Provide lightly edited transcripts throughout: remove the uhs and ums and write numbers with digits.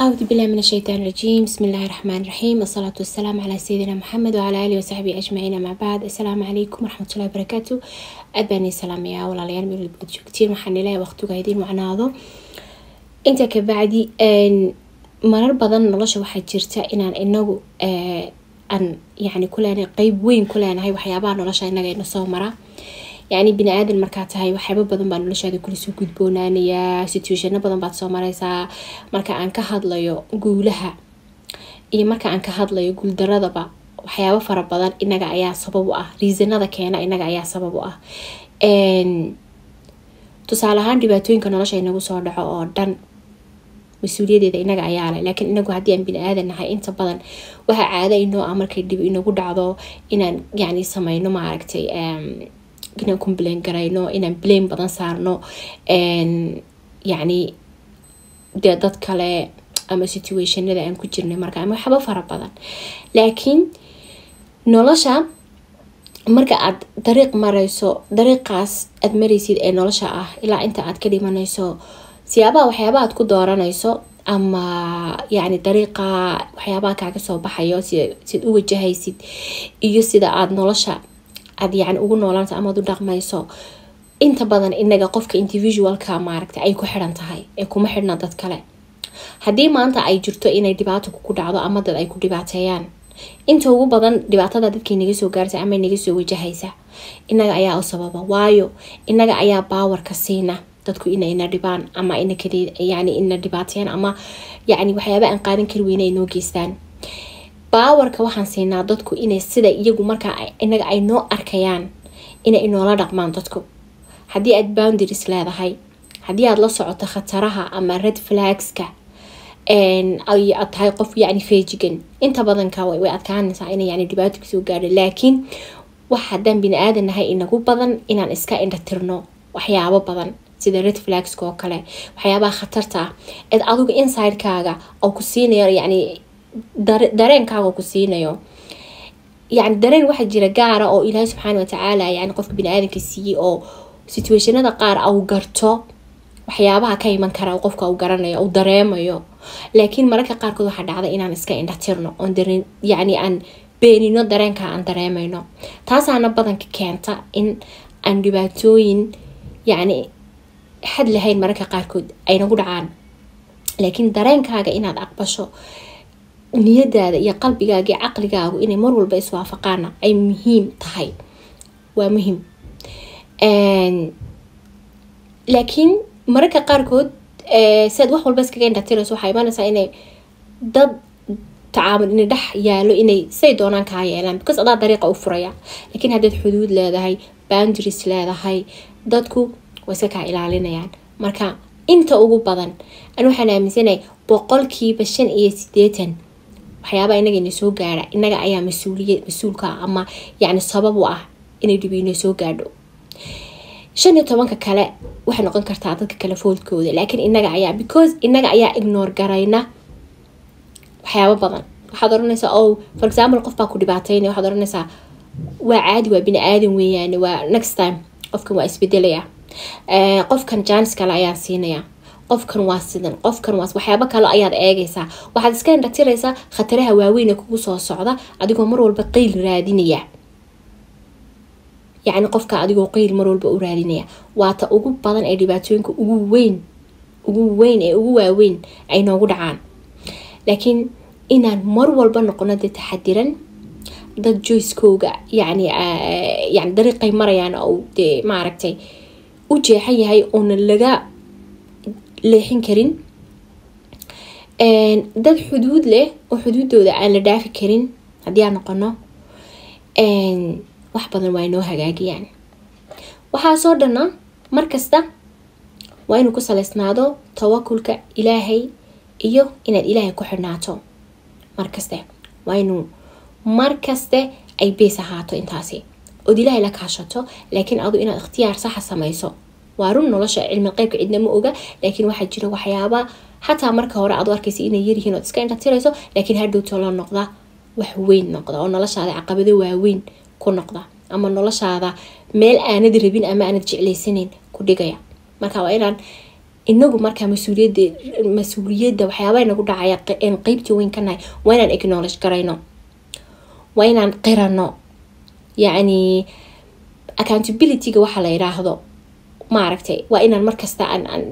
أعوذ بالله من الشيطان الرجيم. بسم الله الرحمن الرحيم، والصلاة والسلام على سيدنا محمد وعلى آله وصحبه أجمعين. مع بعد، السلام عليكم ورحمة الله وبركاته. أباني سلام يا ولا ليال من كتير محن الله وقتو قايدين معناضو أنت كبعدي مرر بدن نلاش واحد جرتا إنه أن يعني كلنا قيب وين كلنا هاي وحيابا نلاش إنه جاي نصومرة يعني بني آدم markaad tahay waxyaabo badan baa noloshaada kula soo gudboonaanaya situationo badan baad soo maraysaa marka aan ka hadlayo guulaha iyo marka aan ka hadlayo guul daradaba waxyaabo fara badan inaga ayaa sabab u ah reasonada keena inaga ayaa sabab u ah tusaale ahaan dhibaatooyinka nolosha inagu soo dhaco oo dhan mas'uuliyadeeda inaga ayaa leh laakiin inagu haddii aan bini aadan nahay inta badan waxa caado inoo markay dib inagu dhacdo inaan yani sameeyno ma aragtay inaan complain garayno inaan blame badan saarno yani dad kale ama situationada aan ku jirnay marka ama waxba fara badan laakiin nolosha marka aad dariiq marayso dariiqaas aad maraysid ee nolosha ah ilaa inta aad ka dhimanayso waxyaabaha aad ku dooranayso ama yani dariiqa waxyaabaha kaaga soo baxayo sid u wajahaysid iyo sida aad nolosha aad yani ugu noolaanta ama u dhaqmayso inta badan inaga qofka individualka maaragtay ay ku xiran tahay ee kuma xirna dad kale haddii maanta ay jirto inay dhibaato ku dhacdo ama dad ay ku dhibaateeyaan inta ugu badan dhibaatada dadkii naga soo gaartay ama naga soo wajahaysa inaga ayaa u sababa waayo inaga ayaa powerka siina dadku inay dhibaan ama yani ina dhibaateeyaan ama yani waxyaabo aan qaadan kari weyn ay noo geystaan powerka waxaan siinaa dadku inay sida iyagu marka inaga ay noo arkayaan inay inoola dhaqmaan dadku haddii aad boundaries leedahay haddii aad la socoto khataraha ama red flagska ay aad tahay qof yani feejigan inta badanka way adkaanaysaa inay yani dhibaato kasoo gaadho laakiin wax haddaan bini aadan nahay inagu badan inaan iska indhatirno waxyaabo badan sida red flagska oo kale waxyaabaha khatarta ah ee adigu inside-kaaga oo ku siinayo yani dareenkaaga ku siinayo yani dareen waxa jira gaara oo Ilaahay subxaanahu wa ta'aala yani qofka bini aadanka siiyay oo situationada qaar au garto waxyaabaha ka iman kara qofka uu garanayo uu dareemayo laakiin mararka qaar kood waxa dhacda inaan iska indhatirno oo dareen yani aan beenino dareenka aan dareemayno taasaana badanka keenta in aan dhibaatooyin yani xad lahayn mararka qaar kood ay nagu dhacaan laakiin dareenkaaga inaad aqbasho niyadaada iyo qalbigaaga iyo caqligaagu inay mar walba iswaafaqaana ay muhiim tahay waa muhiim laakiin mararka qaarkood saad wax walba iskaga indhatirayso waxay imanaysaa inay dad tacaamul inay dhex yaalo inay say doonaan kaa yeelaan because adaa dariiqa u furaya laakiin haddaad xuduud leedahay boundaries leedahay dadku way iska kaa ilaalinayaan marka inta ugu badan an waxaan aaminsanahay 85% waxyaabaha inaga inay soo gaara inaga ayaa mas-uulka ama yani sabab u ah inay dhibiino soo gaadho 15 kale waxay noqon kartaa dadka kale foolkooda laakiin inaga ayaa because inaga ayaa ignore garayna waxyaabo badan waxaad oranaysaa for example qof baa ku dhibaateynaya waxaad oranaysaa waa caadi waa bini aadan weeyaan waa next time qofkan waa isbedelaya qofkan chance kale ayaa siinaya qofkan waa sidan qofkan waa waxyaabo kale ayaad eegaysaa waxaad iska indhatiraysaa khataraha waaweyn ee kugu soo socda adigoo mar walba qeyl raadinaya yani qofka adigoo qeyl mar walba u raadinaya waata ugu badan ee dhibaatooyinka ugu weyn ee ugu waaweyn ay noogu dhacaan laakiin inaan mar walba noqono dad taxadiran dad joyskooga yani dariiqay marayaan oo dee maaragtay u jeexan yahay oona laga leexin karin dad xuduud leh oo xuduudooda aan la dhaafi karin haddii aan noqono wax badan waa inoo hagaagiyaan waxaa soo dhana markasta waa inuu ku salaysnaado tawakulka ilaahay iyo inaad ilaahay ku xidhnaato markaste waa inuu markaste ay bees ahaato intaasi ood ilaahay la kaashato laakiin adu inaad ikhtiyaar saxa samayso waa run nolosha cilmi qaybka cidna ma oga laakiin waxaa jira waxyaaba xataa marka hore aad arkaysa inay yaryihiin oo iska indhatirayso laakiin hadhow tolo noqda wax weyn noqda oo noloshaada caqabado waaweyn ku noqda ama noloshaada meel aanad rabin ama aanad jeclaysanin ku dhigaya marka waa inaan inagu markaa mas-uuliyadda waxyaabaa inagu dhacaya qeybtii weyn ka nahay waa inaan acknowledge garayno waa inaan qirano yacni accountability-ga waxa la yiraahdo maaragtay waa inaan markasta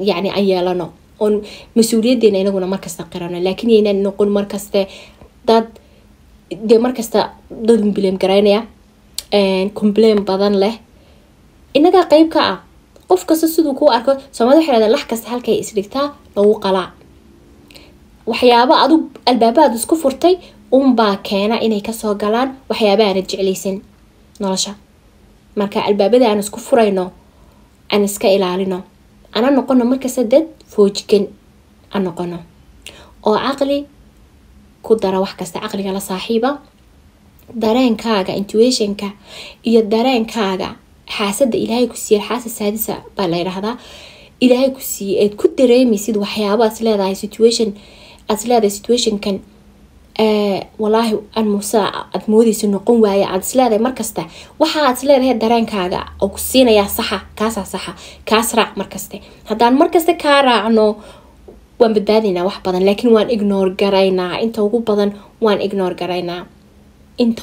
yani aan yeelano oon mas-uuliyaddeena inaguna markasta qirano laakiin yaynaan noqon markaste dad dee markasta dad blame garaynaya complain badan leh inagaa qeyb ka ah qof kasta siduu kuu arko Soomaalida waxay yiraahdaan lax kasta halkay isdhigtaa lagu qalaa waxyaaba adu albaabaad isku furtay baa keena inay kasoo galaan waxyaaba aan jeclaysan nolosha marka albaabada aan isku furayno aan iska ilaalino ana noqono markasta dad foojigan aan noqono oo aqli ku dara wax kasta aqliga la saaxiiba dareenkaaga intuitionka iyo dareenkaaga xaasada ilaahay ku siiyay xaasad saadisa baa la yiraahdaa ilaahay ku siiyay ku dareemaysid waxyaabo aad leedahay situation kan wallahi aan musa aad moodayso noqon waaya aad leedahay markasta waxa aad leedahay dareenkaaga oo ku siinaya saxa kaas raac markasta hadaan markasta ka raacno waan badbaadinaa wax badan laakiin waan ignore garaynaa inta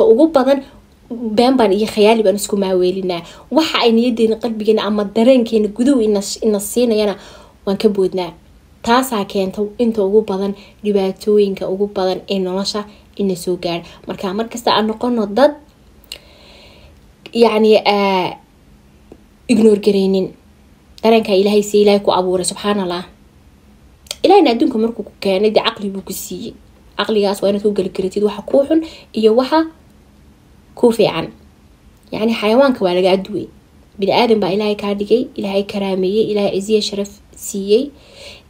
ugu badan been baan iyo khiyaali baan isku maaweelinaa waxa ay niyadeena qalbigeena ama dareenkeena gudow ina siinayana waan ka boodnaa taasaa keenta inta ugu badan dhibaatooyinka ugu badan ee nolosha ina soo gaar markasta aan noqono dad yani ignore gareynin dareenka ilaahay si ilaahay ku abuuray subxaanallah ilaahayna adduunka markuu ku keenay dee caqli buu ku siiyey caqligaas waa inaad ku geli karatid waxa kuu xun iyo waxa kuu fiican yani xayawaanka waa laga aduway bini aadan baa ilaahay kaa dhigay ilaahay karaameeyey ilaahay ciziya sharaf siiyey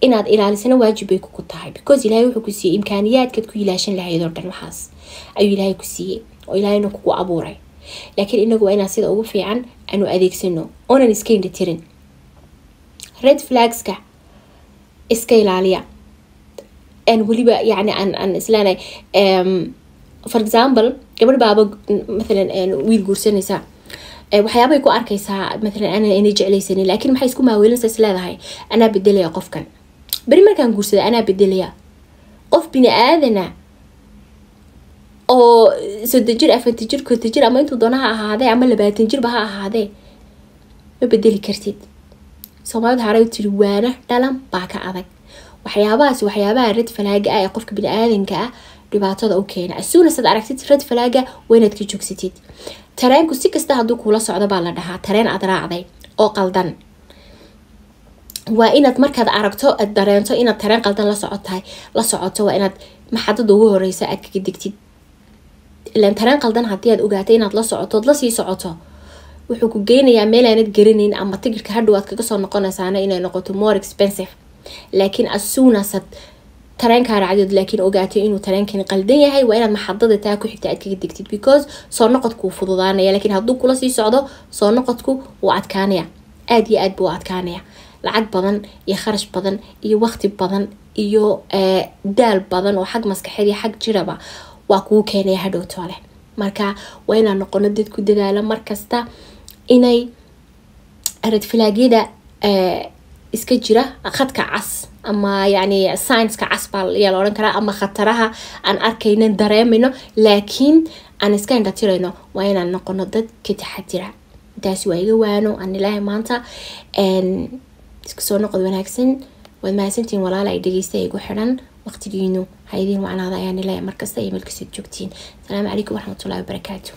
inaad ilaalisana waajib bay ku tahay because ilaahay wuxuu ku siiyey imkaaniyaadkaad ku ilaashan lahayd oo dhan waxaas ayuu ilaahay ku siiyey oo ilaahayna kugu abuuray laakiin inagu waa inaan sida ugu fiican aanu adeegsano oonan iska indhatirin red flagska iska ilaaliya weliba yani aan islaanay for example gabadh baaba مثلا wiil guursanaysa waxyaabay ku arkaysaa مثلا ana jeclaysanin laakiin maxay isku maaweelinaysaa isleedahay ana bedelaya qofkan bari markaan guursada ana bedelaya qof bini aadana oo 3 jir 4 jir 5 jir ama intuu doonaha ahaadee ama 20 jir ba ha ahaadee ma bedeli kartid Soomaalida haray tiri waana dhalan baa ka adag waxyaabaha red flag ah ee qofka bini aadanka ah dhibaatada u keena asuuna sad aragtid red flag waynaad ka joogsatid tareenku si kasta haduu kula socdo baa la dhahaa tareen aad raacday oo qaldan waa inaad markaad aragto aad dareento inaad tareen qaldan la socoto waa inaad maxadada ugu horeysa aad kaga digtid ilaan tareen qaldan hadii aad ogaatay inaad la socoto la sii socoto wuxuu ku geynayaa meel aanad garaneyn ama tigirka hadhow aad kaga soo noqonaysaana inay noqoto more expensive laakiin asuuna sad tareenka raacid laakiin ogaatay inuu tareenkan qaldan yahay waa inaad maxadada taa ku xigta aad kaga digtid because soo noqodku fududaanaya laakiin haduu kula sii socdo soo noqodku waa adkaanaya aad iyo aad buu adkaanaya lacag badan iyo kharash badan iyo waqti badan iyo daal badan oo xag maskaxeed iyo xag jiraba waa kuu keenaya hadhow toole marka waa inaan noqono dad ku dadaala markasta inay red flagyada iska jira khadka cas ama yani science-ka cas baa la oran karaa ama khataraha aan arkayno dareemayno laakiin aan iska indhatirayno waa inaan noqono dad ka taxadira taasi waa iga waano aan ilaahay maanta iska soo noqod wanaagsan waad mahadsantiin walaal ay dhageystay igu xiran waqtigiinu ha idin wacnaada ayaan ilaahay markasta iyo meel kasta joogtiin. Salaamu calaykum waraxmatullaahi wabarakaatuh.